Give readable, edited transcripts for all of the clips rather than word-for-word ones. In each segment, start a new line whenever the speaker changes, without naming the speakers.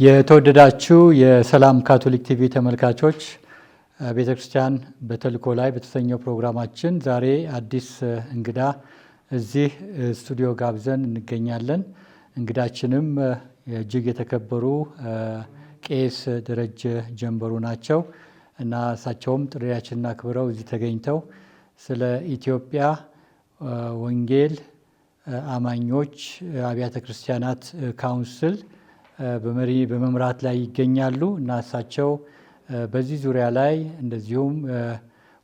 የተወደዳችሁ የሰላም ካቶሊክ ቲቪ ተመልካቾች ቤተክርስቲያን በተልእኮ ላይ በተሰኘው ፕሮግራማችን ዛሬ አዲስ እንግዳ እዚህ ስቱዲዮ ጋብዘን እንገኛለን። እንግዳችንም እጅግ የተከበሩ ቄስ ደረጀ ጀንበሩ ናቸው እና እሳቸውም ጥሪያችንን አክብረው እዚህ ተገኝተው ስለ ኢትዮጵያ ወንጌል አማኞች አብያተ ክርስቲያናት ካውንስል በመምራት ላይ ይገኛሉ እና እሳቸው በዚህ ዙሪያ ላይ እንደዚሁም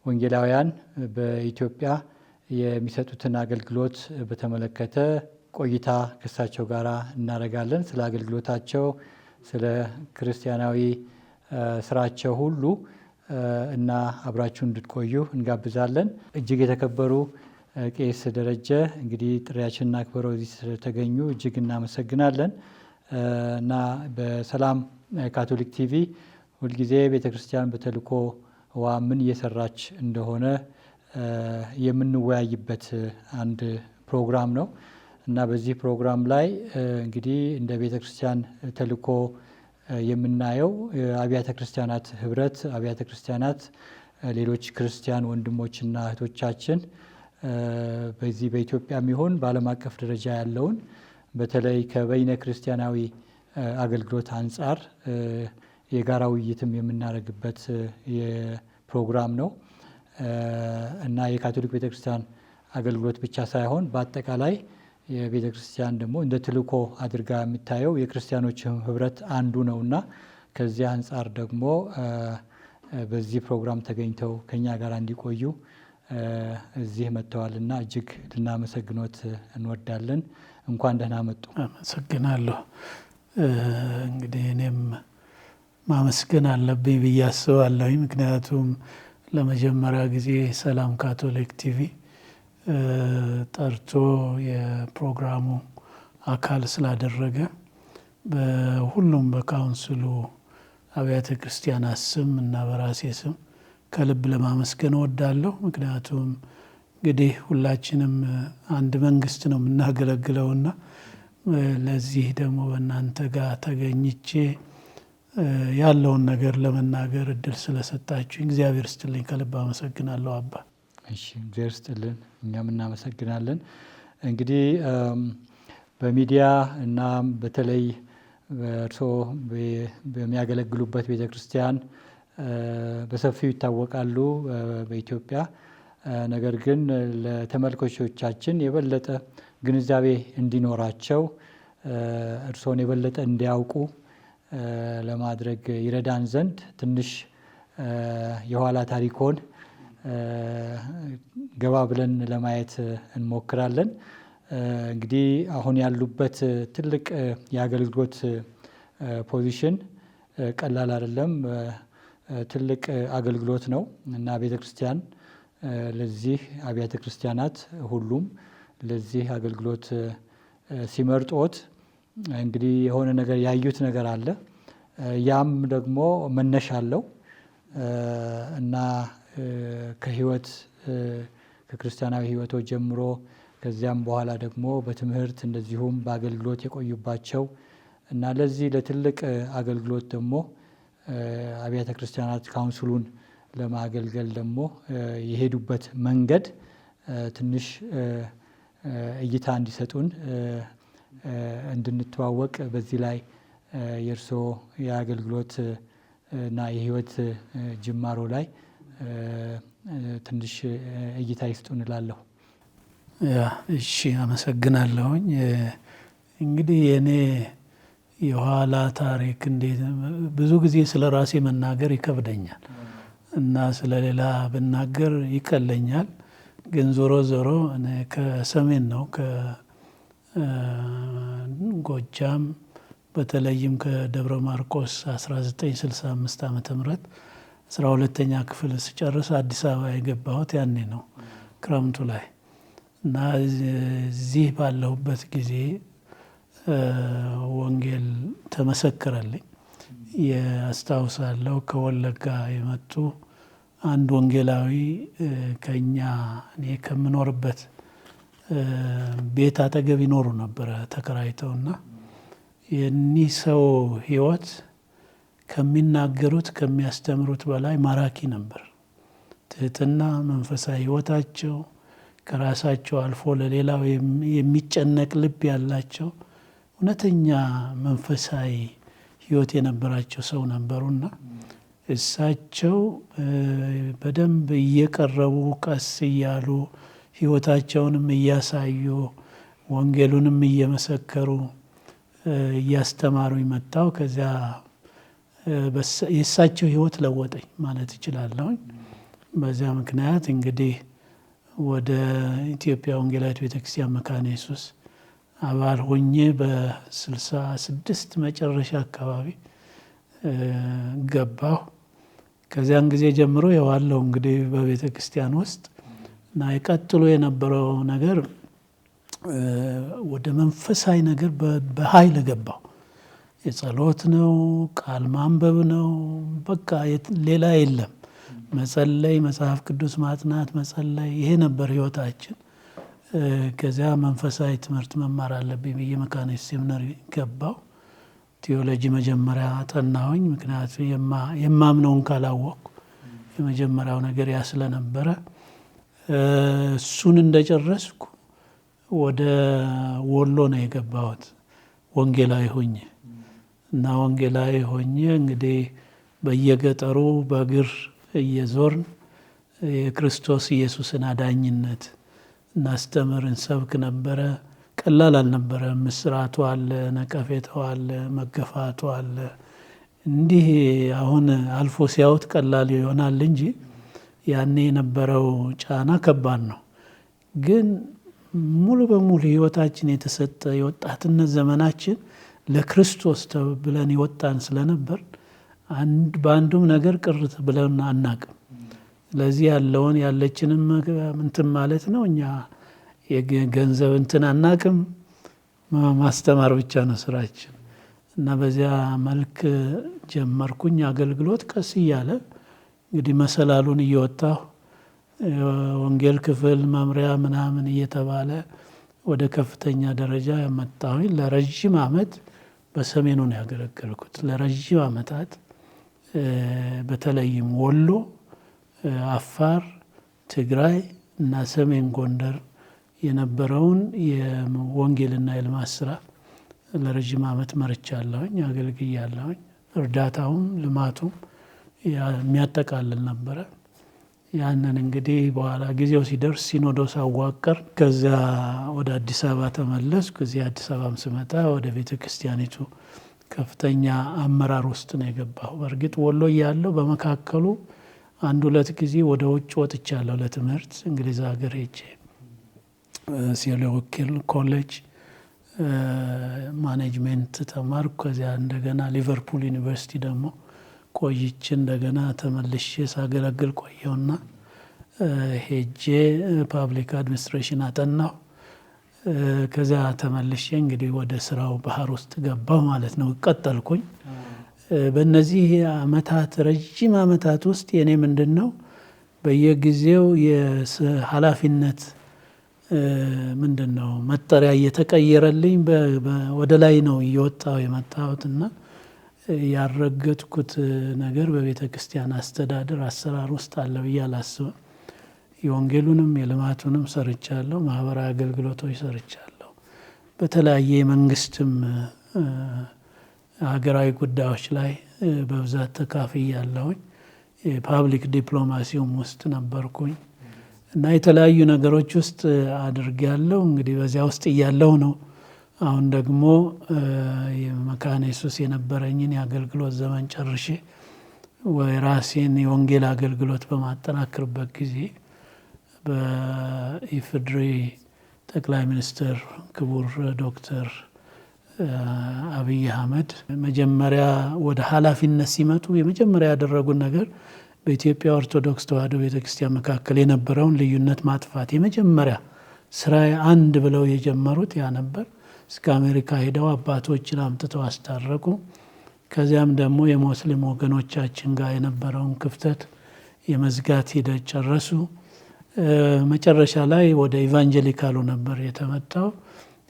ወንጌላውያን በኢትዮጵያ የሚሰጡትን አገልግሎት በተመለከተ ቆይታ ከእሳቸው ጋር እናደርጋለን። ስለ አገልግሎታቸው፣ ስለ ክርስቲያናዊ ስራቸው ሁሉ እና አብራችሁ እንድትቆዩ እንጋብዛለን። እጅግ የተከበሩ ቄስ ደረጀ እንግዲህ ጥሪያችንን አክብረው እዚህ ስለተገኙ እጅግ እናመሰግናለን እና በሰላም ካቶሊክ ቲቪ ሁልጊዜ ቤተክርስቲያን በተልእኮዋ ምን እየሰራች እንደሆነ የምንወያይበት አንድ ፕሮግራም ነው እና በዚህ ፕሮግራም ላይ እንግዲህ እንደ ቤተክርስቲያን ተልእኮ የምናየው አብያተ ክርስቲያናት ህብረት፣ አብያተ ክርስቲያናት ሌሎች ክርስቲያን ወንድሞችና እህቶቻችን በዚህ በኢትዮጵያም ይሁን በዓለም አቀፍ ደረጃ ያለውን በተለይ ከበይነ ክርስቲያናዊ አገልግሎት አንጻር የጋራ ውይይትም የምናደርግበት የፕሮግራም ነው እና የካቶሊክ ቤተክርስቲያን አገልግሎት ብቻ ሳይሆን በአጠቃላይ የቤተክርስቲያን ደግሞ እንደ ተልእኮ አድርጋ የሚታየው የክርስቲያኖች ህብረት አንዱ ነውና ከዚህ አንጻር ደግሞ በዚህ ፕሮግራም ተገኝተው ከኛ ጋር እንዲቆዩ እዚህ መጥተዋልና እጅግ ልናመሰግኖት እንወዳለን። እንኳን ደህና መጡ።
አመሰግናለሁ። እንግዲህ እኔም ማመስገን አለብኝ ብዬ አስባለሁ። ምክንያቱም ለመጀመሪያ ጊዜ ሰላም ካቶሊክ ቲቪ ጠርቶ የፕሮግራሙ አካል ስላደረገ በሁሉም በካውንስሉ አብያተ ክርስቲያናት ስም እና በራሴ ስም ከልብ ለማመስገን እወዳለሁ። ምክንያቱም እንግዲህ ሁላችንም አንድ መንግስት ነው የምናገለግለውና ለዚህ ደግሞ በእናንተ ጋር ተገኝቼ ያለውን ነገር ለመናገር እድል ስለሰጣችሁ እግዚአብሔር ይስጥልኝ፣ ከልብ አመሰግናለሁ። አባ
እሺ፣ እግዚአብሔር ይስጥልን፣ እኛም እናመሰግናለን። እንግዲህ በሚዲያ እና በተለይ እርስዎ በሚያገለግሉበት ቤተክርስቲያን በሰፊው ይታወቃሉ በኢትዮጵያ። ነገር ግን ለተመልካቾቻችን የበለጠ ግንዛቤ እንዲኖራቸው እርስዎን የበለጠ እንዲያውቁ ለማድረግ ይረዳን ዘንድ ትንሽ የኋላ ታሪኮን ገባ ብለን ለማየት እንሞክራለን። እንግዲህ አሁን ያሉበት ትልቅ የአገልግሎት ፖዚሽን ቀላል አይደለም። ትልቅ አገልግሎት ነው እና ቤተክርስቲያን ለዚህ አብያተ ክርስቲያናት ሁሉም ለዚህ አገልግሎት ሲመርጦት እንግዲህ የሆነ ነገር ያዩት ነገር አለ። ያም ደግሞ መነሻ አለው እና ከህይወት ከክርስቲያናዊ ህይወቶች ጀምሮ ከዚያም በኋላ ደግሞ በትምህርት እንደዚሁም በአገልግሎት የቆዩባቸው እና ለዚህ ለትልቅ አገልግሎት ደግሞ አብያተ ክርስቲያናት ካውንስሉን ለማገልገል ደግሞ የሄዱበት መንገድ ትንሽ እይታ እንዲሰጡን እንድንተዋወቅ በዚህ ላይ የእርስዎ የአገልግሎት እና የህይወት ጅማሮ ላይ ትንሽ እይታ ይስጡን እላለሁ።
እሺ፣ አመሰግናለሁኝ። እንግዲህ የኔ የኋላ ታሪክ እንዴት ብዙ ጊዜ ስለ ራሴ መናገር ይከብደኛል እና ስለ ሌላ ብናገር ይቀለኛል። ግን ዞሮ ዞሮ እኔ ከሰሜን ነው፣ ከጎጃም በተለይም ከደብረ ማርቆስ 1965 ዓ.ም 12ኛ ክፍል ስጨርስ አዲስ አበባ የገባሁት ያኔ ነው ክረምቱ ላይ እና እዚህ ባለሁበት ጊዜ ወንጌል ተመሰከረልኝ። ያስታውሳለሁ ከወለጋ የመጡ አንድ ወንጌላዊ ከኛ እኔ ከምኖርበት ቤት አጠገብ ይኖሩ ነበረ ተከራይተውና የኒህ ሰው ህይወት ከሚናገሩት ከሚያስተምሩት በላይ ማራኪ ነበር። ትህትና፣ መንፈሳዊ ህይወታቸው ከራሳቸው አልፎ ለሌላው የሚጨነቅ ልብ ያላቸው እውነተኛ መንፈሳዊ ህይወት የነበራቸው ሰው ነበሩና እሳቸው በደንብ እየቀረቡ ቀስ እያሉ ህይወታቸውንም እያሳዩ ወንጌሉንም እየመሰከሩ እያስተማሩ መጣው። ከዚያ የእሳቸው ህይወት ለወጠኝ ማለት እችላለሁኝ። በዚያ ምክንያት እንግዲህ ወደ ኢትዮጵያ ወንጌላዊት ቤተክርስቲያን መካነ ኢየሱስ አባል ሆኜ በ66 መጨረሻ አካባቢ ገባሁ። ከዚያን ጊዜ ጀምሮ የዋለው እንግዲህ በቤተ ክርስቲያን ውስጥ እና የቀጥሎ የነበረው ነገር ወደ መንፈሳዊ ነገር በኃይል ገባሁ። የጸሎት ነው፣ ቃል ማንበብ ነው፣ በቃ ሌላ የለም። መጸለይ፣ መጽሐፍ ቅዱስ ማጥናት፣ መጸለይ፣ ይሄ ነበር ህይወታችን። ከዚያ መንፈሳዊ ትምህርት መማር አለብኝ ብዬ መካነ ኢየሱስ ሴሚናሪ ገባሁ። ቴዎሎጂ መጀመሪያ አጠናሁኝ። ምክንያቱም የማምነውን ካላወቅኩ የመጀመሪያው ነገር ያ ስለነበረ እሱን እንደጨረስኩ ወደ ወሎ ነው የገባሁት ወንጌላዊ ሆኜ እና ወንጌላዊ ሆኜ እንግዲህ በየገጠሩ በእግር እየዞርን የክርስቶስ ኢየሱስን አዳኝነት እናስተምር እንሰብክ ነበረ። ቀላል አልነበረ። ምስራቱ አለ፣ ነቀፌታው አለ፣ መገፋቱ አለ። እንዲህ አሁን አልፎ ሲያዩት ቀላል ይሆናል እንጂ ያኔ የነበረው ጫና ከባድ ነው። ግን ሙሉ በሙሉ ህይወታችን የተሰጠ የወጣትነት ዘመናችን ለክርስቶስ ብለን የወጣን ስለነበር በአንዱም ነገር ቅር ብለን አናቅም። ስለዚህ ያለውን ያለችንም እንትን ማለት ነው። እኛ የገንዘብ እንትን አናቅም፣ ማስተማር ብቻ ነው ስራችን እና በዚያ መልክ ጀመርኩኝ አገልግሎት። ቀስ እያለ እንግዲህ መሰላሉን እየወጣሁ ወንጌል ክፍል መምሪያ ምናምን እየተባለ ወደ ከፍተኛ ደረጃ ያመጣሁኝ። ለረጅም ዓመት በሰሜኑ ነው ያገለገልኩት። ለረጅም ዓመታት በተለይም ወሎ፣ አፋር፣ ትግራይ እና ሰሜን ጎንደር የነበረውን የወንጌልና የልማት ስራ ለረጅም ዓመት መርቻለሁኝ፣ አገልግያለሁኝ። እርዳታውም ልማቱም የሚያጠቃልል ነበረ። ያንን እንግዲህ በኋላ ጊዜው ሲደርስ ሲኖዶስ አዋቀር። ከዚያ ወደ አዲስ አበባ ተመለስኩ። እዚህ አዲስ አበባም ስመጣ ወደ ቤተ ክርስቲያኒቱ ከፍተኛ አመራር ውስጥ ነው የገባሁ። በእርግጥ ወሎ እያለሁ በመካከሉ 1-2 ጊዜ ወደ ውጭ ወጥቻለሁ ለትምህርት። እንግሊዝ ሀገር ሄጄ ሲሎኪል ኮሌጅ ማኔጅሜንት ተማርኩ። ከዚያ እንደገና ሊቨርፑል ዩኒቨርሲቲ ደግሞ ቆይቼ እንደገና ተመልሼ ሳገለግል ቆየውና ሄጄ ፓብሊክ አድሚኒስትሬሽን አጠናሁ። ከዚያ ተመልሼ እንግዲህ ወደ ስራው ባህር ውስጥ ገባሁ ማለት ነው። ቀጠልኩኝ። በእነዚህ አመታት ረጅም አመታት ውስጥ የኔ ምንድን ነው በየጊዜው የኃላፊነት ምንድን ነው መጠሪያ እየተቀየረልኝ ወደ ላይ ነው እየወጣሁ የመጣሁትና ያረገጥኩት ነገር በቤተ ክርስቲያን አስተዳደር አሰራር ውስጥ አለ ብዬ አላስብም። የወንጌሉንም የልማቱንም ሰርቻለሁ። ማህበራዊ አገልግሎቶች ሰርቻለሁ። በተለያየ የመንግስትም ሀገራዊ ጉዳዮች ላይ በብዛት ተካፍያለሁኝ። የፓብሊክ ዲፕሎማሲውም ውስጥ ነበርኩኝ እና የተለያዩ ነገሮች ውስጥ አድርጌያለሁ። እንግዲህ በዚያ ውስጥ እያለሁ ነው አሁን ደግሞ የመካነ ኢየሱስ የነበረኝን የአገልግሎት ዘመን ጨርሼ ራሴን የወንጌል አገልግሎት በማጠናክርበት ጊዜ በኢፌዴሪ ጠቅላይ ሚኒስትር ክቡር ዶክተር አብይ አህመድ መጀመሪያ ወደ ኃላፊነት ሲመጡ የመጀመሪያ ያደረጉን ነገር በኢትዮጵያ ኦርቶዶክስ ተዋሕዶ ቤተክርስቲያን መካከል የነበረውን ልዩነት ማጥፋት የመጀመሪያ ስራ አንድ ብለው የጀመሩት ያ ነበር። እስከ አሜሪካ ሄደው አባቶችን አምጥተው አስታረቁ። ከዚያም ደግሞ የሙስሊም ወገኖቻችን ጋር የነበረውን ክፍተት የመዝጋት ሂደት ጨረሱ። መጨረሻ ላይ ወደ ኢቫንጀሊካሉ ነበር የተመጣው።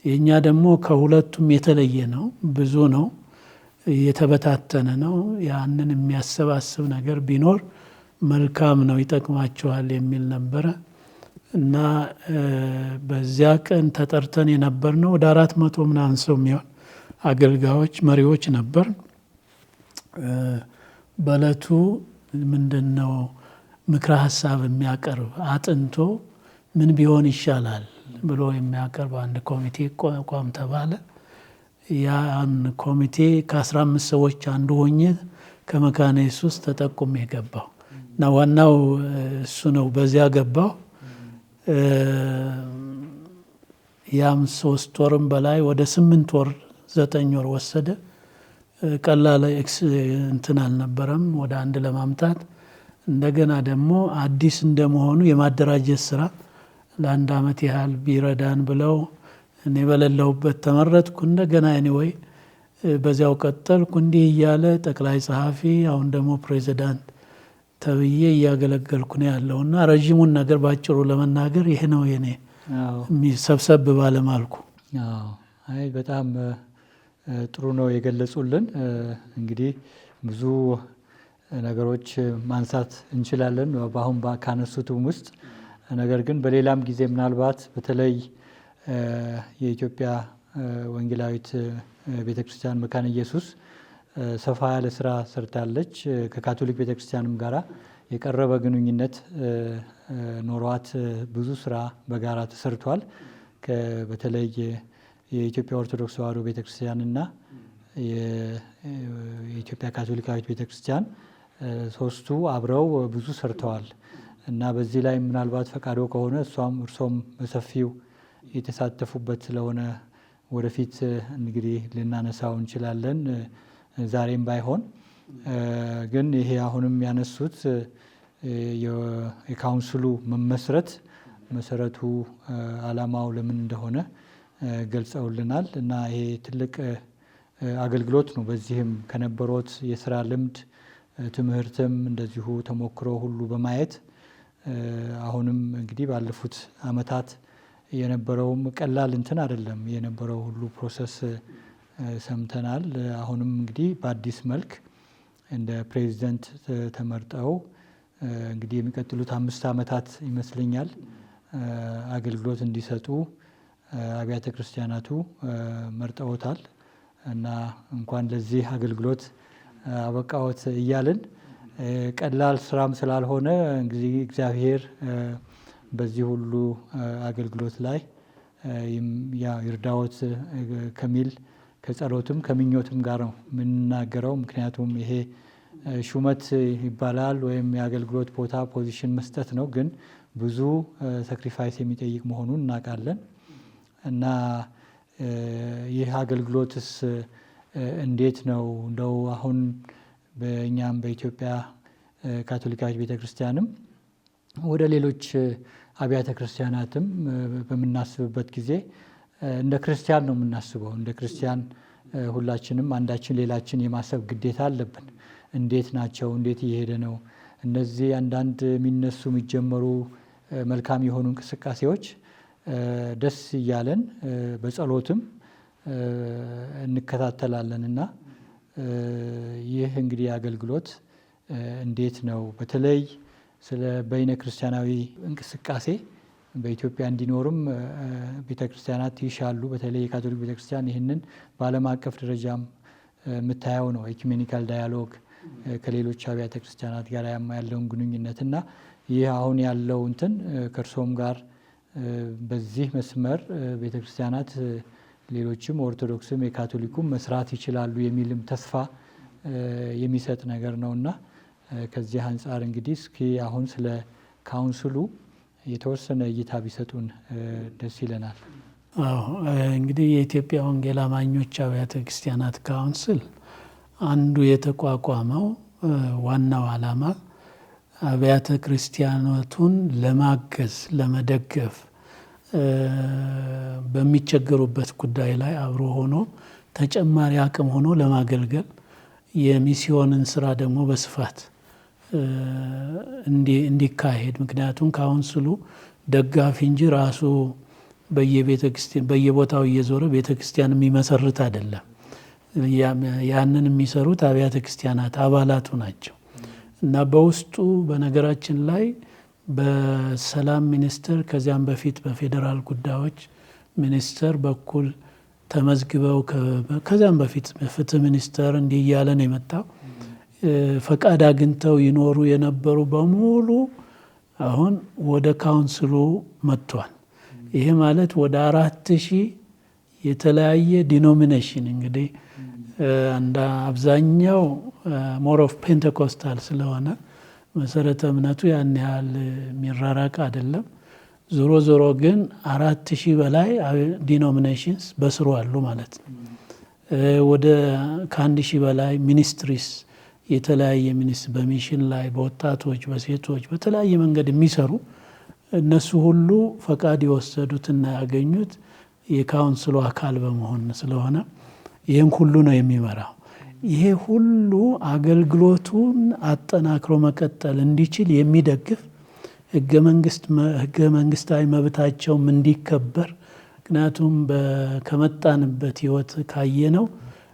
የኛ ደግሞ ከሁለቱም የተለየ ነው። ብዙ ነው፣ የተበታተነ ነው። ያንን የሚያሰባስብ ነገር ቢኖር መልካም ነው፣ ይጠቅማቸዋል የሚል ነበረ እና በዚያ ቀን ተጠርተን የነበርነው ወደ 400 ምናምን ሰው የሚሆን አገልጋዮች መሪዎች ነበር። በእለቱ ምንድነው ምክረ ሀሳብ የሚያቀርብ አጥንቶ ምን ቢሆን ይሻላል ብሎ የሚያቀርብ አንድ ኮሚቴ ቋም ተባለ። ያን ኮሚቴ ከ15 ሰዎች አንዱ ሆኜ ከመካነ ኢየሱስ ተጠቁሜ ገባሁ እና ዋናው እሱ ነው። በዚያ ገባሁ። ያም 3 ወርም በላይ ወደ 8 ወር 9 ወር ወሰደ። ቀላል እንትን አልነበረም ወደ አንድ ለማምጣት። እንደገና ደግሞ አዲስ እንደመሆኑ የማደራጀት ስራ ለአንድ አመት ያህል ቢረዳን ብለው እኔ በሌለሁበት ተመረጥኩ። እንደገና ኤኒዌይ በዚያው ቀጠልኩ። እንዲህ እያለ ጠቅላይ ጸሐፊ አሁን ደግሞ ፕሬዚዳንት ተብዬ እያገለገልኩ ነው ያለውና ረዥሙን ነገር ባጭሩ ለመናገር ይሄ ነው የኔ ሰብሰብ ባለማልኩ።
አይ በጣም ጥሩ ነው የገለጹልን። እንግዲህ ብዙ ነገሮች ማንሳት እንችላለን በአሁን ካነሱትም ውስጥ። ነገር ግን በሌላም ጊዜ ምናልባት በተለይ የኢትዮጵያ ወንጌላዊት ቤተክርስቲያን መካነ ኢየሱስ ሰፋ ያለ ስራ ሰርታለች። ከካቶሊክ ቤተክርስቲያንም ጋራ የቀረበ ግንኙነት ኖሯት ብዙ ስራ በጋራ ተሰርቷል። በተለይ የኢትዮጵያ ኦርቶዶክስ ተዋሕዶ ቤተክርስቲያንና የኢትዮጵያ ካቶሊካዊት ቤተክርስቲያን ሶስቱ አብረው ብዙ ሰርተዋል እና በዚህ ላይ ምናልባት ፈቃዶ ከሆነ እርሶም በሰፊው የተሳተፉበት ስለሆነ ወደፊት እንግዲህ ልናነሳው እንችላለን። ዛሬም ባይሆን ግን ይሄ አሁንም ያነሱት የካውንስሉ መመስረት መሰረቱ ዓላማው ለምን እንደሆነ ገልጸውልናል እና ይሄ ትልቅ አገልግሎት ነው። በዚህም ከነበሩት የስራ ልምድ ትምህርትም እንደዚሁ ተሞክሮ ሁሉ በማየት አሁንም እንግዲህ ባለፉት አመታት የነበረውም ቀላል እንትን አይደለም የነበረው ሁሉ ፕሮሰስ ሰምተናል። አሁንም እንግዲህ በአዲስ መልክ እንደ ፕሬዚደንት ተመርጠው እንግዲህ የሚቀጥሉት 5 አመታት ይመስለኛል አገልግሎት እንዲሰጡ አብያተ ክርስቲያናቱ መርጠውታል እና እንኳን ለዚህ አገልግሎት አበቃዎት እያልን ቀላል ስራም ስላልሆነ እንግዲህ እግዚአብሔር በዚህ ሁሉ አገልግሎት ላይ ይርዳዎት ከሚል ከጸሎትም ከምኞትም ጋር ነው የምንናገረው። ምክንያቱም ይሄ ሹመት ይባላል ወይም የአገልግሎት ቦታ ፖዚሽን መስጠት ነው፣ ግን ብዙ ሳክሪፋይስ የሚጠይቅ መሆኑን እናውቃለን እና ይህ አገልግሎትስ እንዴት ነው እንደው አሁን በእኛም በኢትዮጵያ ካቶሊካዊት ቤተክርስቲያንም ወደ ሌሎች አብያተ ክርስቲያናትም በምናስብበት ጊዜ እንደ ክርስቲያን ነው የምናስበው። እንደ ክርስቲያን ሁላችንም አንዳችን ሌላችን የማሰብ ግዴታ አለብን። እንዴት ናቸው? እንዴት እየሄደ ነው? እነዚህ አንዳንድ የሚነሱ የሚጀመሩ መልካም የሆኑ እንቅስቃሴዎች ደስ እያለን በጸሎትም እንከታተላለን እና ይህ እንግዲህ አገልግሎት እንዴት ነው በተለይ ስለ በይነ ክርስቲያናዊ እንቅስቃሴ በኢትዮጵያ እንዲኖርም ቤተክርስቲያናት ይሻሉ። በተለይ የካቶሊክ ቤተክርስቲያን ይህንን በዓለም አቀፍ ደረጃም የምታየው ነው። ኢኩሜኒካል ዳያሎግ ከሌሎች አብያተ ክርስቲያናት ጋር ያለውን ግንኙነት እና ይህ አሁን ያለው እንትን ከእርሶም ጋር በዚህ መስመር ቤተክርስቲያናት ሌሎችም ኦርቶዶክስም የካቶሊኩም መስራት ይችላሉ የሚልም ተስፋ የሚሰጥ ነገር ነውና ከዚህ አንጻር እንግዲህ እስኪ አሁን ስለ ካውንስሉ የተወሰነ እይታ ቢሰጡን ደስ ይለናል።
እንግዲህ የኢትዮጵያ ወንጌል አማኞች አብያተ ክርስቲያናት ካውንስል አንዱ የተቋቋመው ዋናው ዓላማ አብያተ ክርስቲያናቱን ለማገዝ ለመደገፍ በሚቸገሩበት ጉዳይ ላይ አብሮ ሆኖ ተጨማሪ አቅም ሆኖ ለማገልገል የሚስዮንን ስራ ደግሞ በስፋት እንዲካሄድ። ምክንያቱም ካውንስሉ ደጋፊ እንጂ ራሱ በየቦታው እየዞረ ቤተ ክርስቲያን የሚመሰርት አይደለም። ያንን የሚሰሩት አብያተ ክርስቲያናት አባላቱ ናቸው። እና በውስጡ በነገራችን ላይ በሰላም ሚኒስቴር ከዚያም በፊት በፌዴራል ጉዳዮች ሚኒስቴር በኩል ተመዝግበው ከዚያም በፊት በፍትህ ሚኒስቴር እንዲህ እያለ ነው የመጣው። ፈቃድ አግኝተው ይኖሩ የነበሩ በሙሉ አሁን ወደ ካውንስሉ መጥቷል። ይሄ ማለት ወደ 4000 የተለያየ ዲኖሚኔሽን እንግዲህ አብዛኛው ሞር ኦፍ ፔንቴኮስታል ስለሆነ መሰረተ እምነቱ ያን ያህል የሚራራቅ አይደለም። ዞሮ ዞሮ ግን 4000 በላይ ዲኖሚኔሽንስ በስሩ አሉ ማለት ነው። ወደ ከ1000 በላይ ሚኒስትሪስ የተለያየ ሚኒስትር በሚሽን ላይ በወጣቶች በሴቶች በተለያየ መንገድ የሚሰሩ እነሱ ሁሉ ፈቃድ የወሰዱትና ያገኙት የካውንስሉ አካል በመሆን ስለሆነ ይህን ሁሉ ነው የሚመራው። ይሄ ሁሉ አገልግሎቱን አጠናክሮ መቀጠል እንዲችል የሚደግፍ ህገ መንግስታዊ መብታቸውም እንዲከበር። ምክንያቱም ከመጣንበት ህይወት ካየነው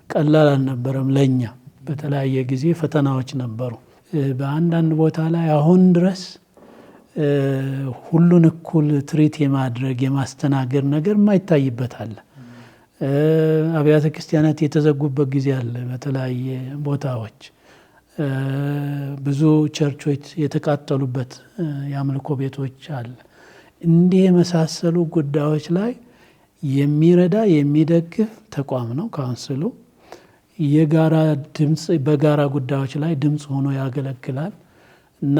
ቀላል አልነበረም ለኛ። በተለያየ ጊዜ ፈተናዎች ነበሩ። በአንዳንድ ቦታ ላይ አሁን ድረስ ሁሉን እኩል ትሪት የማድረግ የማስተናገድ ነገር የማይታይበት አለ። አብያተ ክርስቲያናት የተዘጉበት ጊዜ አለ። በተለያየ ቦታዎች ብዙ ቸርቾች የተቃጠሉበት የአምልኮ ቤቶች አለ። እንዲህ የመሳሰሉ ጉዳዮች ላይ የሚረዳ የሚደግፍ ተቋም ነው ካውንስሉ። የጋራ ድምፅ በጋራ ጉዳዮች ላይ ድምፅ ሆኖ ያገለግላል እና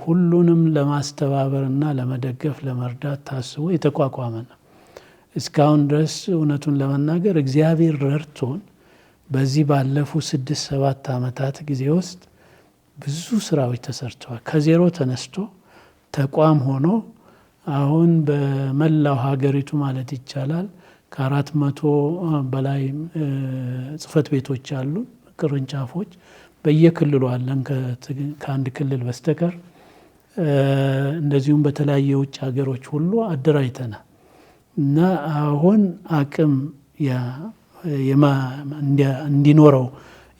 ሁሉንም ለማስተባበር እና ለመደገፍ ለመርዳት ታስቦ የተቋቋመ ነው። እስካሁን ድረስ እውነቱን ለመናገር እግዚአብሔር ረድቶን በዚህ ባለፉት 6-7 ዓመታት ጊዜ ውስጥ ብዙ ስራዎች ተሰርተዋል። ከዜሮ ተነስቶ ተቋም ሆኖ አሁን በመላው ሀገሪቱ ማለት ይቻላል ከ400 በላይ ጽህፈት ቤቶች አሉ፣ ቅርንጫፎች በየክልሉ አለን ከአንድ ክልል በስተቀር። እንደዚሁም በተለያየ የውጭ ሀገሮች ሁሉ አደራጅተናል እና አሁን አቅም እንዲኖረው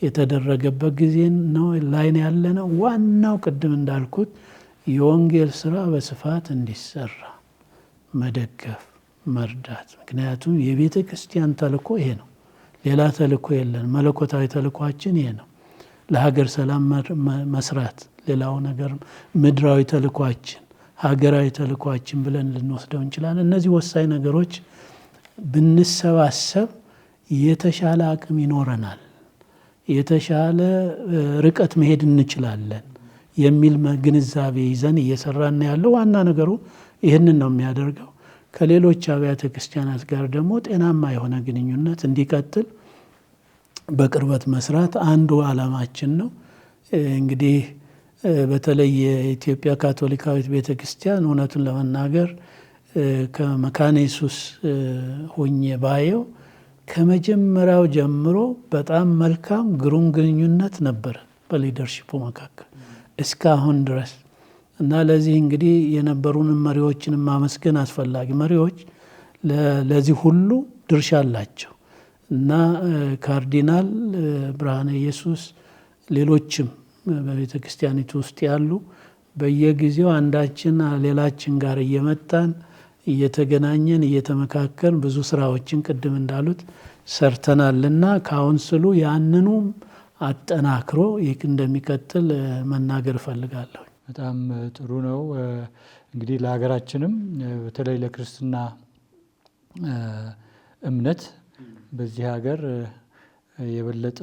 የተደረገበት ጊዜ ነው ላይ ያለ ነው። ዋናው ቅድም እንዳልኩት የወንጌል ስራ በስፋት እንዲሰራ መደገፍ፣ መርዳት። ምክንያቱም የቤተ ክርስቲያን ተልእኮ ይሄ ነው፣ ሌላ ተልእኮ የለን። መለኮታዊ ተልእኳችን ይሄ ነው፣ ለሀገር ሰላም መስራት። ሌላው ነገር ምድራዊ ተልእኳችን፣ ሀገራዊ ተልእኳችን ብለን ልንወስደው እንችላለን። እነዚህ ወሳኝ ነገሮች ብንሰባሰብ የተሻለ አቅም ይኖረናል፣ የተሻለ ርቀት መሄድ እንችላለን የሚል ግንዛቤ ይዘን እየሰራን ያለው። ዋና ነገሩ ይህንን ነው የሚያደርገው። ከሌሎች አብያተ ክርስቲያናት ጋር ደግሞ ጤናማ የሆነ ግንኙነት እንዲቀጥል በቅርበት መስራት አንዱ ዓላማችን ነው። እንግዲህ በተለይ የኢትዮጵያ ካቶሊካዊት ቤተ ክርስቲያን እውነቱን ለመናገር ከመካነ ኢየሱስ ሆኜ ባየው ከመጀመሪያው ጀምሮ በጣም መልካም ግሩም ግንኙነት ነበረ በሊደርሺፑ መካከል እስካሁን ድረስ እና ለዚህ እንግዲህ የነበሩንን መሪዎችን ማመስገን አስፈላጊ። መሪዎች ለዚህ ሁሉ ድርሻ አላቸው እና ካርዲናል ብርሃነ ኢየሱስ፣ ሌሎችም በቤተ ክርስቲያኒቱ ውስጥ ያሉ በየጊዜው አንዳችን ሌላችን ጋር እየመጣን እየተገናኘን እየተመካከልን ብዙ ስራዎችን ቅድም እንዳሉት ሰርተናልና ካውንስሉ ያንኑም አጠናክሮ እንደሚቀጥል መናገር እፈልጋለሁ።
በጣም ጥሩ ነው። እንግዲህ ለሀገራችንም በተለይ ለክርስትና እምነት በዚህ ሀገር የበለጠ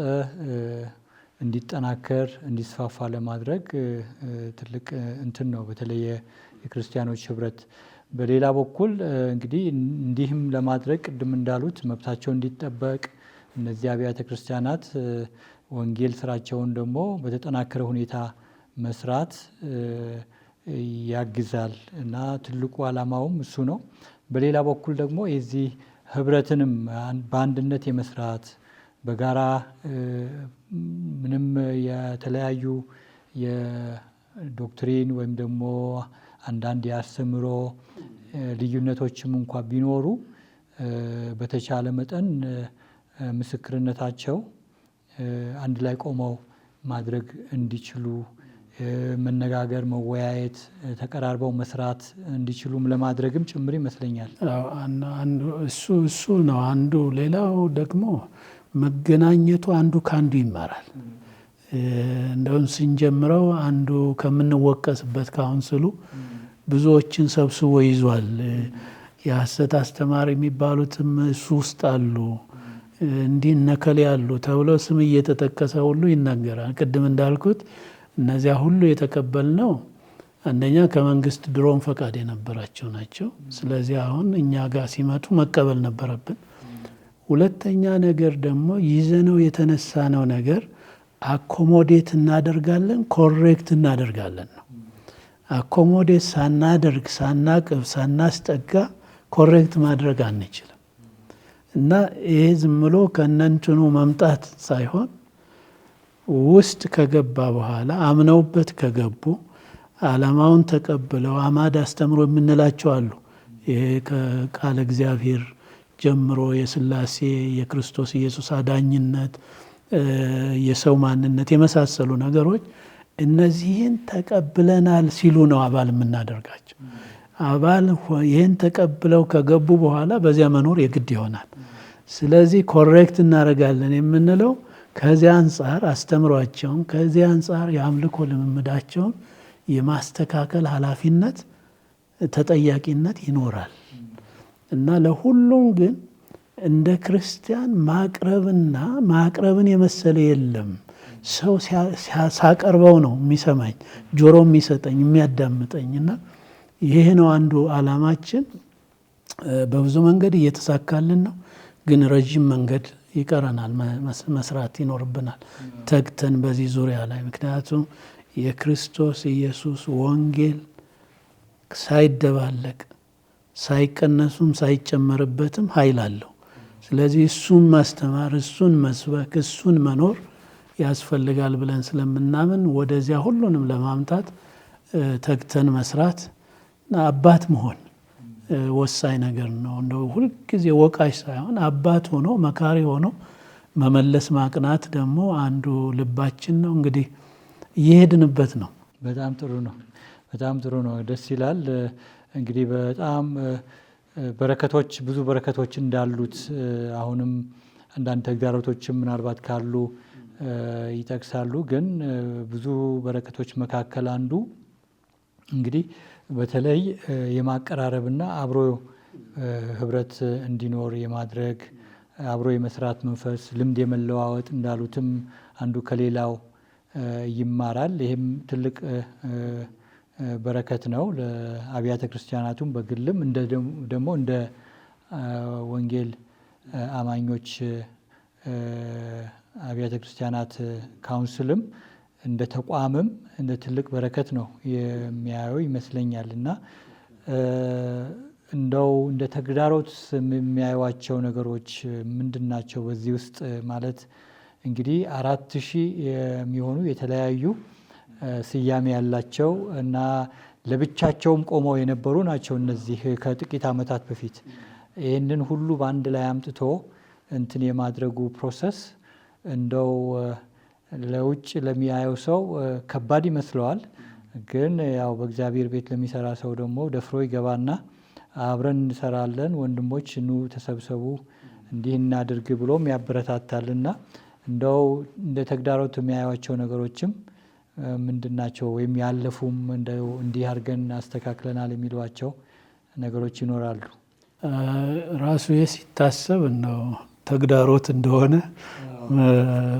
እንዲጠናከር እንዲስፋፋ ለማድረግ ትልቅ እንትን ነው፣ በተለይ የክርስቲያኖች ህብረት። በሌላ በኩል እንግዲህ እንዲህም ለማድረግ ቅድም እንዳሉት መብታቸው እንዲጠበቅ እነዚህ አብያተ ክርስቲያናት ወንጌል ስራቸውን ደግሞ በተጠናከረ ሁኔታ መስራት ያግዛል እና ትልቁ ዓላማውም እሱ ነው። በሌላ በኩል ደግሞ የዚህ ህብረትንም በአንድነት የመስራት በጋራ ምንም የተለያዩ የዶክትሪን ወይም ደግሞ አንዳንድ የአስተምሮ ልዩነቶችም እንኳ ቢኖሩ በተቻለ መጠን ምስክርነታቸው አንድ ላይ ቆመው ማድረግ እንዲችሉ መነጋገር፣ መወያየት፣ ተቀራርበው መስራት እንዲችሉም ለማድረግም ጭምር ይመስለኛል።
እሱ ነው አንዱ። ሌላው ደግሞ መገናኘቱ አንዱ ከአንዱ ይማራል። እንደውም ስንጀምረው አንዱ ከምንወቀስበት ካውንስሉ ብዙዎችን ሰብስቦ ይዟል። የሐሰት አስተማሪ የሚባሉትም እሱ ውስጥ አሉ፣ እንዲህ እነከሌ ያሉ ተብለው ስም እየተጠቀሰ ሁሉ ይናገራል። ቅድም እንዳልኩት እነዚያ ሁሉ የተቀበልነው አንደኛ ከመንግስት ድሮም ፈቃድ የነበራቸው ናቸው። ስለዚህ አሁን እኛ ጋር ሲመጡ መቀበል ነበረብን። ሁለተኛ ነገር ደግሞ ይዘነው የተነሳነው ነገር አኮሞዴት እናደርጋለን፣ ኮሬክት እናደርጋለን ነው። አኮሞዴት ሳናደርግ፣ ሳናቅፍ፣ ሳናስጠጋ ኮሬክት ማድረግ አንችልም። እና ይሄ ዝም ብሎ ከነንትኑ መምጣት ሳይሆን ውስጥ ከገባ በኋላ አምነውበት ከገቡ ዓላማውን ተቀብለው አማድ አስተምሮ የምንላቸው አሉ። ይሄ ከቃለ እግዚአብሔር ጀምሮ የሥላሴ የክርስቶስ ኢየሱስ አዳኝነት፣ የሰው ማንነት የመሳሰሉ ነገሮች እነዚህን ተቀብለናል ሲሉ ነው አባል የምናደርጋቸው። አባል ይህን ተቀብለው ከገቡ በኋላ በዚያ መኖር የግድ ይሆናል። ስለዚህ ኮሬክት እናደርጋለን የምንለው ከዚያ አንጻር አስተምሯቸውን፣ ከዚያ አንጻር የአምልኮ ልምምዳቸውን የማስተካከል ኃላፊነት፣ ተጠያቂነት ይኖራል እና ለሁሉም ግን እንደ ክርስቲያን ማቅረብና ማቅረብን የመሰለ የለም። ሰው ሳቀርበው ነው የሚሰማኝ፣ ጆሮ የሚሰጠኝ፣ የሚያዳምጠኝ እና ይሄ ነው አንዱ ዓላማችን። በብዙ መንገድ እየተሳካልን ነው፣ ግን ረዥም መንገድ ይቀረናል፣ መስራት ይኖርብናል ተግተን በዚህ ዙሪያ ላይ። ምክንያቱም የክርስቶስ ኢየሱስ ወንጌል ሳይደባለቅ ሳይቀነሱም ሳይጨመርበትም ኃይል አለው። ስለዚህ እሱን ማስተማር፣ እሱን መስበክ፣ እሱን መኖር ያስፈልጋል ብለን ስለምናምን ወደዚያ ሁሉንም ለማምጣት ተግተን መስራት እና አባት መሆን ወሳኝ ነገር ነው። እንደው ሁልጊዜ ወቃሽ ሳይሆን አባት ሆኖ መካሪ ሆኖ መመለስ ማቅናት ደግሞ አንዱ ልባችን ነው። እንግዲህ እየሄድንበት ነው።
በጣም ጥሩ ነው። በጣም ጥሩ ነው። ደስ ይላል። እንግዲህ በጣም በረከቶች፣ ብዙ በረከቶች እንዳሉት አሁንም አንዳንድ ተግዳሮቶችም ምናልባት ካሉ ይጠቅሳሉ። ግን ብዙ በረከቶች መካከል አንዱ እንግዲህ በተለይ የማቀራረብና አብሮ ህብረት እንዲኖር የማድረግ አብሮ የመስራት መንፈስ፣ ልምድ የመለዋወጥ እንዳሉትም አንዱ ከሌላው ይማራል። ይህም ትልቅ በረከት ነው ለአብያተ ክርስቲያናቱም በግልም ደግሞ እንደ ወንጌል አማኞች አብያተ ክርስቲያናት ካውንስልም እንደ ተቋምም እንደ ትልቅ በረከት ነው የሚያየው ይመስለኛል። እና እንደው እንደ ተግዳሮት የሚያዩዋቸው ነገሮች ምንድን ናቸው? በዚህ ውስጥ ማለት እንግዲህ 4000 የሚሆኑ የተለያዩ ስያሜ ያላቸው እና ለብቻቸውም ቆመው የነበሩ ናቸው። እነዚህ ከጥቂት ዓመታት በፊት ይህንን ሁሉ በአንድ ላይ አምጥቶ እንትን የማድረጉ ፕሮሰስ እንደው ለውጭ ለሚያየው ሰው ከባድ ይመስለዋል። ግን ያው በእግዚአብሔር ቤት ለሚሰራ ሰው ደግሞ ደፍሮ ይገባና አብረን እንሰራለን፣ ወንድሞች ኑ ተሰብሰቡ፣ እንዲህ እናድርግ ብሎም ያበረታታልና እንደው እንደ ተግዳሮት የሚያዩዋቸው ነገሮችም ምንድን ናቸው? ወይም ያለፉም እንደው እንዲህ አድርገን አስተካክለናል የሚሏቸው ነገሮች ይኖራሉ?
ራሱ ሲታሰብ ነው ተግዳሮት እንደሆነ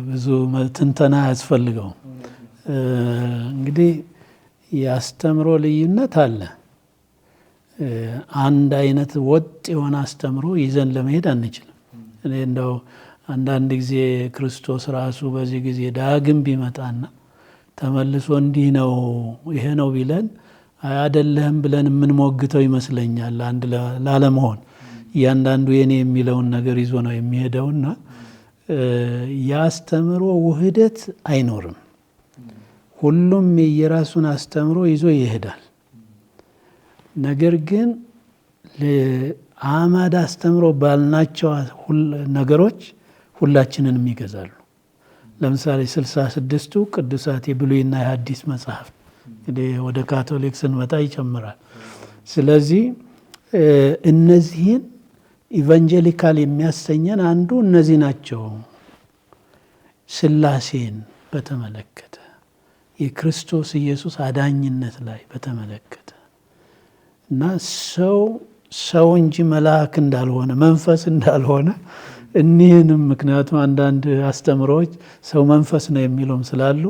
ብዙ ትንተና አያስፈልገውም። እንግዲህ የአስተምሮ ልዩነት አለ። አንድ አይነት ወጥ የሆነ አስተምሮ ይዘን ለመሄድ አንችልም። እኔ እንደው አንዳንድ ጊዜ ክርስቶስ ራሱ በዚህ ጊዜ ዳግም ቢመጣና ተመልሶ እንዲህ ነው ይሄ ነው ቢለን አይደለህም ብለን የምንሞግተው ይመስለኛል። አንድ ላለመሆን እያንዳንዱ የኔ የሚለውን ነገር ይዞ ነው የሚሄደውና የአስተምሮ ውህደት አይኖርም። ሁሉም የራሱን አስተምሮ ይዞ ይሄዳል። ነገር ግን አዕማደ አስተምሮ ባልናቸው ነገሮች ሁላችንንም ይገዛሉ። ለምሳሌ 66ቱ ቅዱሳት የብሉይና የሐዲስ መጽሐፍት እንግዲህ ወደ ካቶሊክ ስንመጣ ይጨምራል። ስለዚህ እነዚህን ኢቫንጀሊካል የሚያሰኘን አንዱ እነዚህ ናቸው። ሥላሴን በተመለከተ የክርስቶስ ኢየሱስ አዳኝነት ላይ በተመለከተ እና ሰው እንጂ መልአክ እንዳልሆነ መንፈስ እንዳልሆነ እኒህንም ምክንያቱም አንዳንድ አስተምሮዎች ሰው መንፈስ ነው የሚሉም ስላሉ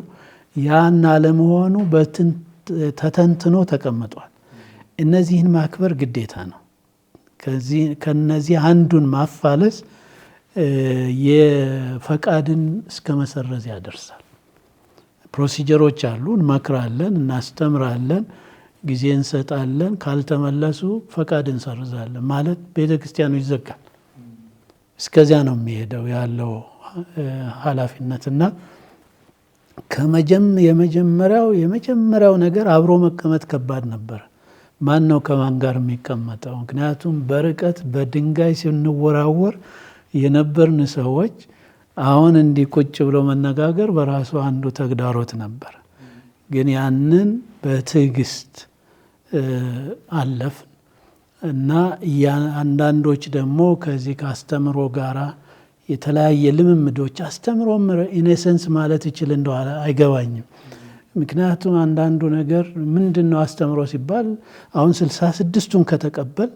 ያን አለመሆኑ ተተንትኖ ተቀምጧል። እነዚህን ማክበር ግዴታ ነው። ከነዚህ አንዱን ማፋለስ የፈቃድን እስከ መሰረዝ ያደርሳል። ፕሮሲጀሮች አሉ። እንመክራለን፣ እናስተምራለን፣ ጊዜ እንሰጣለን። ካልተመለሱ ፈቃድ እንሰርዛለን ማለት ቤተ ክርስቲያኑ ይዘጋል። እስከዚያ ነው የሚሄደው ያለው ኃላፊነትና የመጀመሪያው ነገር አብሮ መቀመጥ ከባድ ነበር። ማን ነው ከማን ጋር የሚቀመጠው? ምክንያቱም በርቀት በድንጋይ ስንወራወር የነበርን ሰዎች አሁን እንዲህ ቁጭ ብሎ መነጋገር በራሱ አንዱ ተግዳሮት ነበር። ግን ያንን በትዕግስት አለፍን እና አንዳንዶች ደግሞ ከዚህ ከአስተምሮ ጋራ የተለያየ ልምምዶች አስተምሮም ኢኔሰንስ ማለት ይችል እንደው አይገባኝም። ምክንያቱም አንዳንዱ ነገር ምንድን ነው አስተምሮ ሲባል አሁን 66ቱን ከተቀበል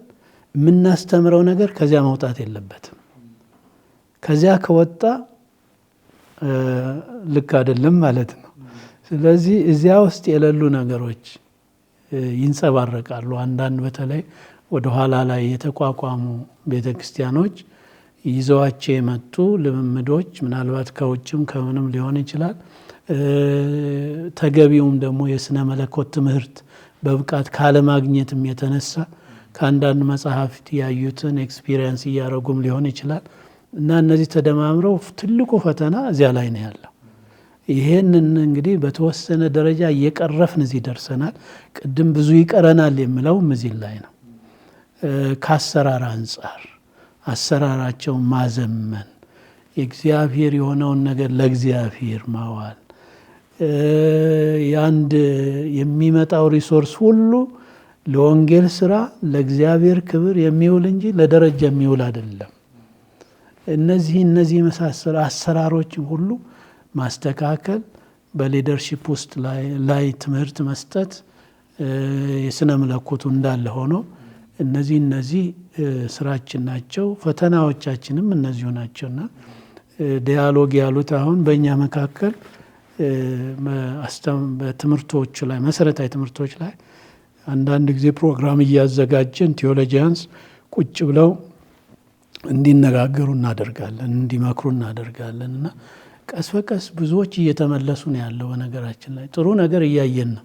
የምናስተምረው ነገር ከዚያ መውጣት የለበትም። ከዚያ ከወጣ ልክ አይደለም ማለት ነው። ስለዚህ እዚያ ውስጥ የሌሉ ነገሮች ይንጸባረቃሉ። አንዳንድ በተለይ ወደ ኋላ ላይ የተቋቋሙ ቤተ ክርስቲያኖች ይዘዋቸው የመጡ ልምምዶች ምናልባት ከውጭም ከምንም ሊሆን ይችላል። ተገቢውም ደግሞ የስነ መለኮት ትምህርት በብቃት ካለማግኘትም የተነሳ ከአንዳንድ መጽሐፍት ያዩትን ኤክስፒሪየንስ እያደረጉም ሊሆን ይችላል እና እነዚህ ተደማምረው ትልቁ ፈተና እዚያ ላይ ነው ያለው። ይሄንን እንግዲህ በተወሰነ ደረጃ እየቀረፍን እዚህ ደርሰናል። ቅድም ብዙ ይቀረናል የሚለውም እዚህ ላይ ነው። ከአሰራር አንጻር አሰራራቸውን ማዘመን፣ የእግዚአብሔር የሆነውን ነገር ለእግዚአብሔር ማዋል፣ የአንድ የሚመጣው ሪሶርስ ሁሉ ለወንጌል ስራ ለእግዚአብሔር ክብር የሚውል እንጂ ለደረጃ የሚውል አይደለም። እነዚህ የመሳሰሉ አሰራሮችን ሁሉ ማስተካከል፣ በሊደርሺፕ ውስጥ ላይ ትምህርት መስጠት የስነ መለኮቱ እንዳለ ሆኖ እነዚህ ስራችን ናቸው። ፈተናዎቻችንም እነዚሁ ናቸውና ዲያሎግ ያሉት አሁን በእኛ መካከል በትምህርቶቹ ላይ መሰረታዊ ትምህርቶች ላይ አንዳንድ ጊዜ ፕሮግራም እያዘጋጀን ቴዎሎጂያንስ ቁጭ ብለው እንዲነጋገሩ እናደርጋለን፣ እንዲመክሩ እናደርጋለን እና ቀስ በቀስ ብዙዎች እየተመለሱ ነው ያለው። በነገራችን ላይ ጥሩ ነገር እያየን ነው።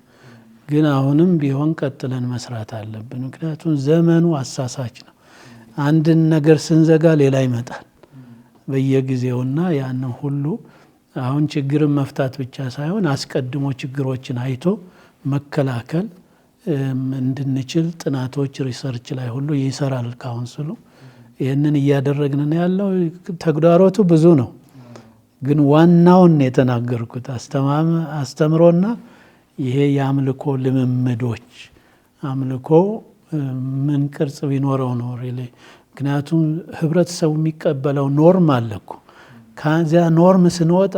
ግን አሁንም ቢሆን ቀጥለን መስራት አለብን። ምክንያቱም ዘመኑ አሳሳች ነው። አንድን ነገር ስንዘጋ ሌላ ይመጣል በየጊዜውና ያንን ሁሉ አሁን ችግርን መፍታት ብቻ ሳይሆን አስቀድሞ ችግሮችን አይቶ መከላከል እንድንችል ጥናቶች ሪሰርች ላይ ሁሉ ይሰራል ካውንስሉ። ይህንን እያደረግን ነው ያለው። ተግዳሮቱ ብዙ ነው። ግን ዋናውን የተናገርኩት አስተምሮና ይሄ የአምልኮ ልምምዶች አምልኮ ምን ቅርጽ ቢኖረው ነው ሪሊ። ምክንያቱም ህብረተሰቡ የሚቀበለው ኖርም አለ እኮ። ከዚያ ኖርም ስንወጣ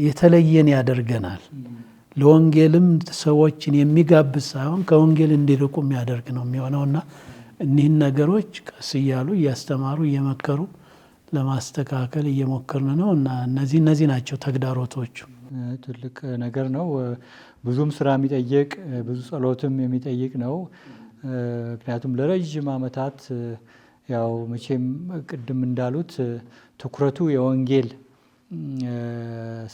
የተለየን ያደርገናል። ለወንጌልም ሰዎችን የሚጋብዝ ሳይሆን ከወንጌል እንዲርቁ የሚያደርግ ነው የሚሆነውና እኒህን ነገሮች ቀስ እያሉ እያስተማሩ እየመከሩ ለማስተካከል እየሞከርን ነው እና እነዚህ ናቸው ተግዳሮቶቹ።
ትልቅ ነገር ነው። ብዙም ስራ የሚጠይቅ ብዙ ጸሎትም የሚጠይቅ ነው። ምክንያቱም ለረዥም ዓመታት ያው መቼም ቅድም እንዳሉት ትኩረቱ የወንጌል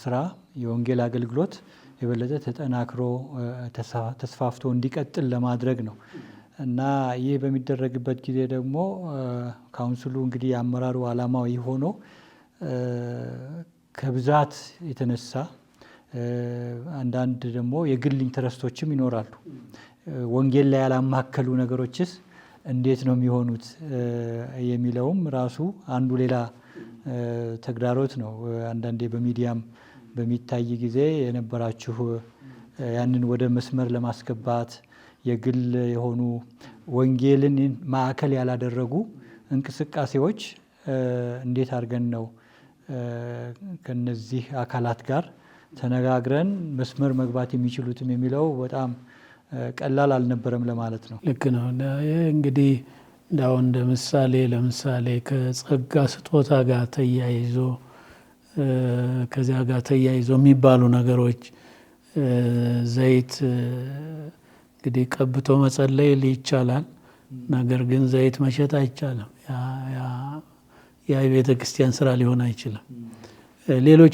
ስራ የወንጌል አገልግሎት የበለጠ ተጠናክሮ ተስፋፍቶ እንዲቀጥል ለማድረግ ነው እና ይህ በሚደረግበት ጊዜ ደግሞ ካውንስሉ እንግዲህ የአመራሩ ዓላማው ሆኖ ከብዛት የተነሳ አንዳንድ ደግሞ የግል ኢንተረስቶችም ይኖራሉ። ወንጌል ላይ ያላማከሉ ነገሮችስ እንዴት ነው የሚሆኑት የሚለውም ራሱ አንዱ ሌላ ተግዳሮት ነው። አንዳንዴ በሚዲያም በሚታይ ጊዜ የነበራችሁ ያንን ወደ መስመር ለማስገባት የግል የሆኑ ወንጌልን ማዕከል ያላደረጉ እንቅስቃሴዎች እንዴት አድርገን ነው ከነዚህ አካላት ጋር ተነጋግረን መስመር መግባት የሚችሉትም የሚለው በጣም ቀላል አልነበረም ለማለት ነው።
ልክ ነው። እንግዲህ እንዳው እንደ ምሳሌ ለምሳሌ ከጸጋ ስጦታ ጋር ተያይዞ ከዚያ ጋር ተያይዞ የሚባሉ ነገሮች ዘይት እንግዲህ ቀብቶ መጸለይ ይቻላል። ነገር ግን ዘይት መሸጥ አይቻልም። ያ የቤተ ክርስቲያን ስራ ሊሆን አይችልም።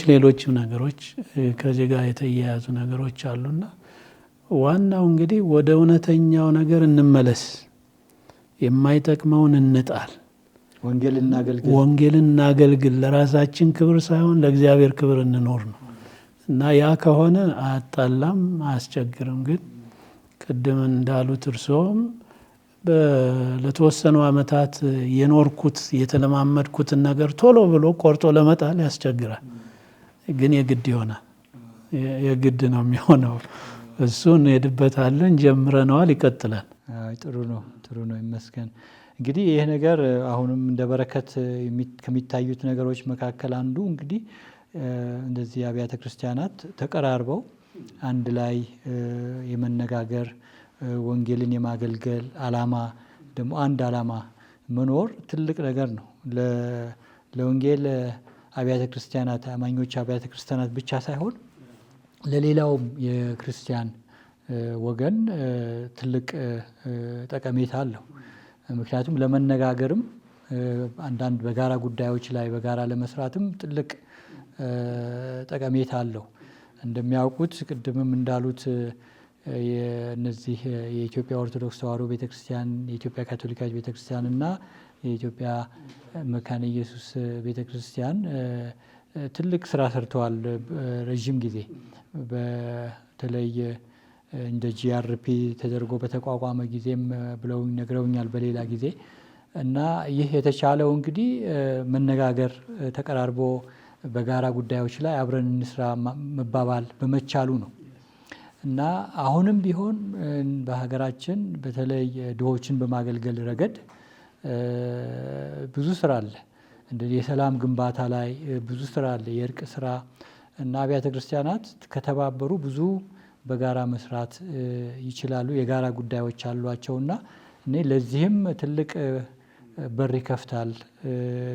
ሌሎችም ነገሮች ከዚህ ጋር የተያያዙ ነገሮች አሉና ዋናው እንግዲህ ወደ እውነተኛው ነገር እንመለስ፣ የማይጠቅመውን እንጣል፣ ወንጌልን እናገልግል፣ ለራሳችን ክብር ሳይሆን ለእግዚአብሔር ክብር እንኖር ነው እና ያ ከሆነ አያጣላም፣ አያስቸግርም። ግን ቅድም እንዳሉት እርስዎም ለተወሰኑ ዓመታት የኖርኩት የተለማመድኩትን ነገር ቶሎ ብሎ ቆርጦ ለመጣል ያስቸግራል። ግን የግድ ይሆናል፣ የግድ ነው የሚሆነው። እሱን እንሄድበታለን፣ ጀምረነዋል፣ ይቀጥላል።
ጥሩ ነው፣ ይመስገን። እንግዲህ ይህ ነገር አሁንም እንደ በረከት ከሚታዩት ነገሮች መካከል አንዱ እንግዲህ እንደዚህ አብያተ ክርስቲያናት ተቀራርበው አንድ ላይ የመነጋገር ወንጌልን የማገልገል ዓላማ ደግሞ አንድ ዓላማ መኖር ትልቅ ነገር ነው። ለወንጌል አብያተ ክርስቲያናት አማኞች አብያተ ክርስቲያናት ብቻ ሳይሆን ለሌላውም የክርስቲያን ወገን ትልቅ ጠቀሜታ አለው። ምክንያቱም ለመነጋገርም አንዳንድ በጋራ ጉዳዮች ላይ በጋራ ለመስራትም ትልቅ ጠቀሜታ አለው። እንደሚያውቁት ቅድምም እንዳሉት እነዚህ የኢትዮጵያ ኦርቶዶክስ ተዋሕዶ ቤተክርስቲያን፣ የኢትዮጵያ ካቶሊካዊት ቤተክርስቲያን እና የኢትዮጵያ መካነ ኢየሱስ ቤተክርስቲያን ትልቅ ስራ ሰርተዋል ረዥም ጊዜ። በተለይ እንደ ጂአርፒ ተደርጎ በተቋቋመ ጊዜም ብለው ነግረውኛል በሌላ ጊዜ እና ይህ የተቻለው እንግዲህ መነጋገር ተቀራርቦ በጋራ ጉዳዮች ላይ አብረን እንስራ መባባል በመቻሉ ነው እና አሁንም ቢሆን በሀገራችን በተለይ ድሆችን በማገልገል ረገድ ብዙ ስራ አለ። እንደዚህ የሰላም ግንባታ ላይ ብዙ ስራ አለ፣ የእርቅ ስራ እና አብያተ ክርስቲያናት ከተባበሩ ብዙ በጋራ መስራት ይችላሉ። የጋራ ጉዳዮች አሏቸውና እኔ ለዚህም ትልቅ በር ይከፍታል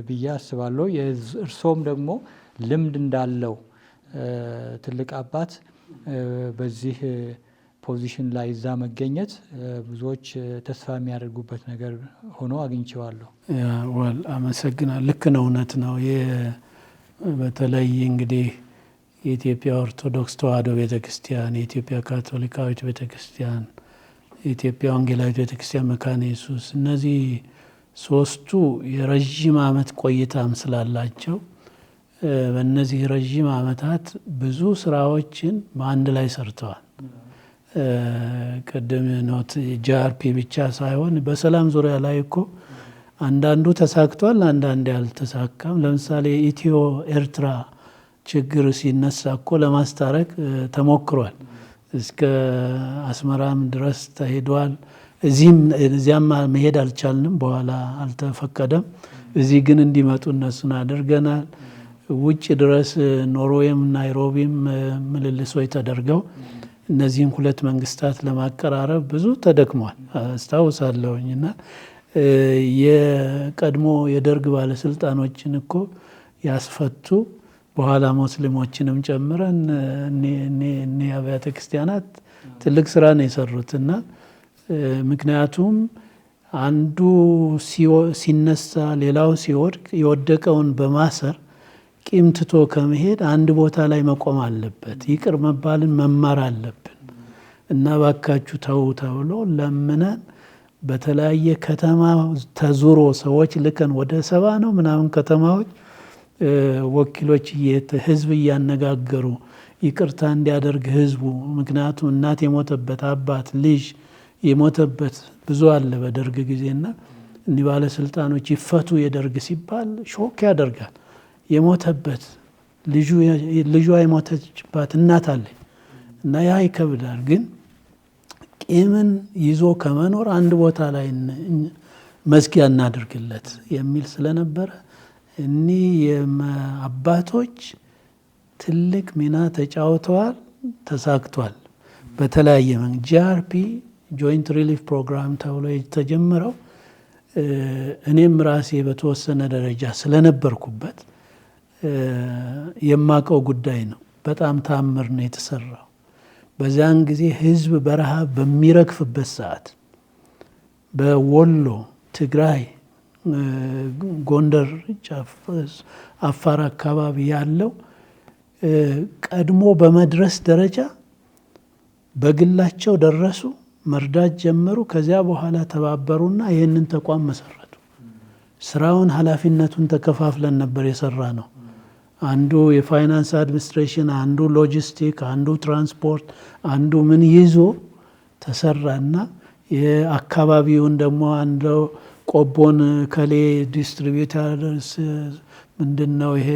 ብዬ አስባለሁ። እርሶም ደግሞ ልምድ እንዳለው ትልቅ አባት በዚህ ፖዚሽን ላይ እዛ መገኘት ብዙዎች ተስፋ የሚያደርጉበት ነገር ሆኖ አግኝቼዋለሁ።
አመሰግናለሁ። ልክ ነው፣ እውነት ነው። በተለይ እንግዲህ የኢትዮጵያ ኦርቶዶክስ ተዋሕዶ ቤተክርስቲያን፣ የኢትዮጵያ ካቶሊካዊት ቤተክርስቲያን፣ የኢትዮጵያ ወንጌላዊት ቤተክርስቲያን መካነ ኢየሱስ እነዚህ ሶስቱ የረዥም ዓመት ቆይታም ስላላቸው በእነዚህ ረዥም ዓመታት ብዙ ስራዎችን በአንድ ላይ ሰርተዋል። ቅድም ኖት ጂአርፒ ብቻ ሳይሆን በሰላም ዙሪያ ላይ እኮ አንዳንዱ ተሳክቷል፣ አንዳንድ ያልተሳካም። ለምሳሌ ኢትዮ ኤርትራ ችግር ሲነሳ እኮ ለማስታረቅ ተሞክሯል። እስከ አስመራም ድረስ ተሄዷል። እዚያም መሄድ አልቻልንም፣ በኋላ አልተፈቀደም። እዚህ ግን እንዲመጡ እነሱን አድርገናል። ውጭ ድረስ ኖርዌይም ናይሮቢም ምልልሶች ተደርገው እነዚህን ሁለት መንግስታት ለማቀራረብ ብዙ ተደክሟል አስታውሳለሁኝ። እና የቀድሞ የደርግ ባለስልጣኖችን እኮ ያስፈቱ በኋላ ሙስሊሞችንም ጨምረን እኔ አብያተ ክርስቲያናት ትልቅ ስራ ነው የሰሩት። እና ምክንያቱም አንዱ ሲነሳ ሌላው ሲወድቅ የወደቀውን በማሰር ቂም ትቶ ከመሄድ አንድ ቦታ ላይ መቆም አለበት። ይቅር መባልን መማር አለብን እና ባካችሁ ተው ተብሎ ለምነን በተለያየ ከተማ ተዙሮ ሰዎች ልከን ወደ 70 ነው ምናምን ከተማዎች ወኪሎች ህዝብ እያነጋገሩ ይቅርታ እንዲያደርግ ህዝቡ፣ ምክንያቱም እናት የሞተበት አባት ልጅ የሞተበት ብዙ አለ በደርግ ጊዜና እኒህ ባለስልጣኖች ይፈቱ የደርግ ሲባል ሾክ ያደርጋል። የሞተበት ልጇ የሞተችባት እናት አለች እና ያ ይከብዳል። ግን ቂምን ይዞ ከመኖር አንድ ቦታ ላይ መዝጊያ እናድርግለት የሚል ስለነበረ እኒህ አባቶች ትልቅ ሚና ተጫውተዋል፣ ተሳክቷል። በተለያየ መንገድ ጂአርፒ ጆይንት ሪሊፍ ፕሮግራም ተብሎ የተጀመረው እኔም ራሴ በተወሰነ ደረጃ ስለነበርኩበት የማቀው ጉዳይ ነው። በጣም ታምር ነው የተሰራው። በዚያን ጊዜ ህዝብ በረሃብ በሚረግፍበት ሰዓት በወሎ፣ ትግራይ፣ ጎንደር፣ አፋር አካባቢ ያለው ቀድሞ በመድረስ ደረጃ በግላቸው ደረሱ፣ መርዳት ጀመሩ። ከዚያ በኋላ ተባበሩና ይህንን ተቋም መሰረቱ። ስራውን ኃላፊነቱን ተከፋፍለን ነበር የሰራ ነው። አንዱ የፋይናንስ አድሚኒስትሬሽን፣ አንዱ ሎጂስቲክ፣ አንዱ ትራንስፖርት፣ አንዱ ምን ይዞ ተሰራና የአካባቢውን ደግሞ አንዱ ቆቦን ከሌ ዲስትሪቢዩተርስ ምንድነው ይሄ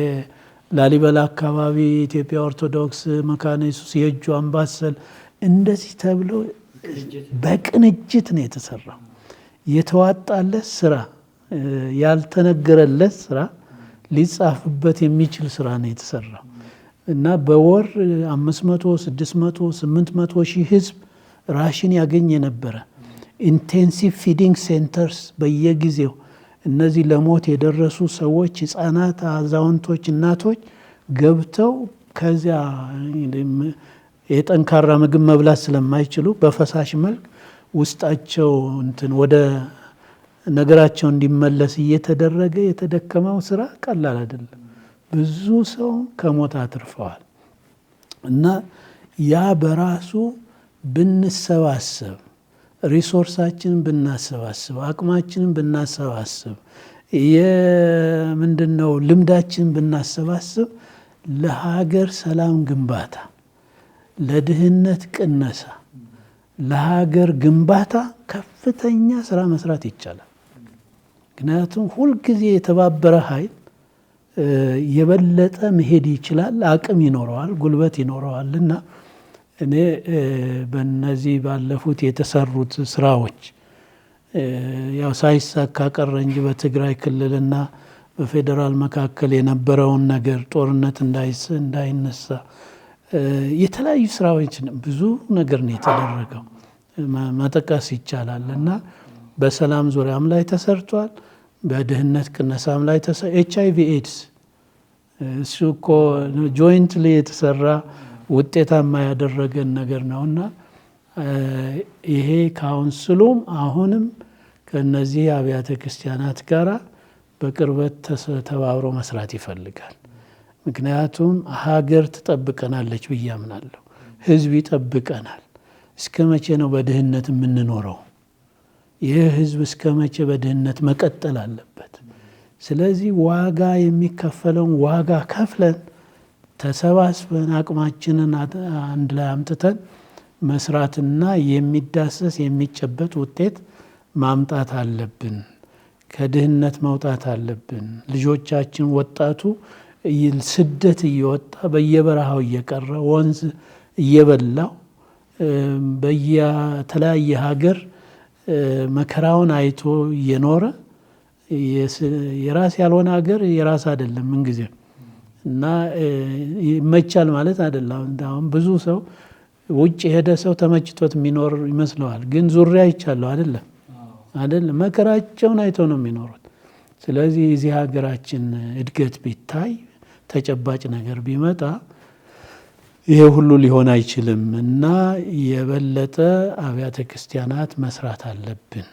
ላሊበላ አካባቢ ኢትዮጵያ ኦርቶዶክስ መካነ ኢየሱስ የእጁ አምባሰል እንደዚህ ተብሎ በቅንጅት ነው የተሰራው። የተዋጣለት ስራ፣ ያልተነገረለት ስራ፣ ሊጻፍበት የሚችል ስራ ነው የተሰራው እና በወር 500፣ 600፣ 800 ሺህ ህዝብ ራሽን ያገኝ የነበረ ኢንቴንሲቭ ፊዲንግ ሴንተርስ በየጊዜው እነዚህ ለሞት የደረሱ ሰዎች፣ ህፃናት፣ አዛውንቶች፣ እናቶች ገብተው ከዚያ የጠንካራ ምግብ መብላት ስለማይችሉ በፈሳሽ መልክ ውስጣቸው ወደ ነገራቸው እንዲመለስ እየተደረገ የተደከመው ስራ ቀላል አይደለም። ብዙ ሰው ከሞት አትርፈዋል እና ያ በራሱ ብንሰባሰብ፣ ሪሶርሳችንን ብናሰባስብ፣ አቅማችንን ብናሰባስብ፣ የምንድነው ልምዳችንን ብናሰባስብ ለሀገር ሰላም ግንባታ፣ ለድህነት ቅነሳ፣ ለሀገር ግንባታ ከፍተኛ ስራ መስራት ይቻላል። ምክንያቱም ሁልጊዜ የተባበረ ኃይል የበለጠ መሄድ ይችላል፣ አቅም ይኖረዋል፣ ጉልበት ይኖረዋል እና እኔ በእነዚህ ባለፉት የተሰሩት ስራዎች ያው ሳይሳካ ቀረ እንጂ በትግራይ ክልልና በፌዴራል መካከል የነበረውን ነገር ጦርነት እንዳይነሳ የተለያዩ ስራዎች ብዙ ነገር ነው የተደረገው መጠቀስ ይቻላል እና በሰላም ዙሪያም ላይ ተሰርቷል። በድህነት ቅነሳም ላይ HIV ኤድስ እሱ እኮ ጆይንትሊ የተሰራ ውጤታማ ያደረገን ነገር ነውና ይሄ ካውንስሉም አሁንም ከነዚህ አብያተ ክርስቲያናት ጋራ በቅርበት ተባብሮ መስራት ይፈልጋል። ምክንያቱም ሀገር ትጠብቀናለች ብዬ አምናለሁ። ህዝብ ይጠብቀናል። እስከ መቼ ነው በድህነት የምንኖረው? ይህ ህዝብ እስከ መቼ በድህነት መቀጠል አለበት? ስለዚህ ዋጋ የሚከፈለውን ዋጋ ከፍለን ተሰባስበን አቅማችንን አንድ ላይ አምጥተን መስራትና የሚዳሰስ የሚጨበጥ ውጤት ማምጣት አለብን። ከድህነት መውጣት አለብን። ልጆቻችን ወጣቱ ስደት እየወጣ በየበረሃው እየቀረ ወንዝ እየበላው በየተለያየ ሀገር መከራውን አይቶ እየኖረ የራስ ያልሆነ ሀገር የራስ አይደለም ምንጊዜም እና ይመቻል ማለት አይደለም። አሁን ብዙ ሰው ውጭ የሄደ ሰው ተመችቶት የሚኖር ይመስለዋል። ግን ዙሪያ ይቻለው አይደለም መከራቸውን አይተው ነው የሚኖሩት። ስለዚህ እዚህ ሀገራችን እድገት ቢታይ ተጨባጭ ነገር ቢመጣ ይሄ ሁሉ ሊሆን አይችልም እና የበለጠ አብያተ ክርስቲያናት መስራት አለብን።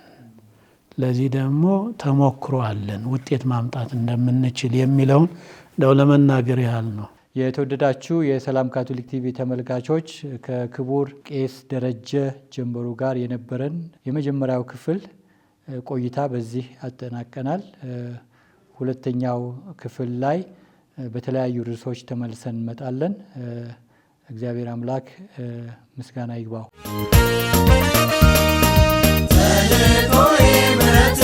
ለዚህ ደግሞ ተሞክሮ አለን ውጤት ማምጣት እንደምንችል የሚለውን እንደው ለመናገር ያህል ነው።
የተወደዳችሁ የሰላም ካቶሊክ ቲቪ ተመልካቾች ከክቡር ቄስ ደረጀ ጀንበሩ ጋር የነበረን የመጀመሪያው ክፍል ቆይታ በዚህ አጠናቀናል። ሁለተኛው ክፍል ላይ በተለያዩ ርዕሶች ተመልሰን እንመጣለን። እግዚአብሔር አምላክ ምስጋና ይግባው።
አቤቱ ምሕረት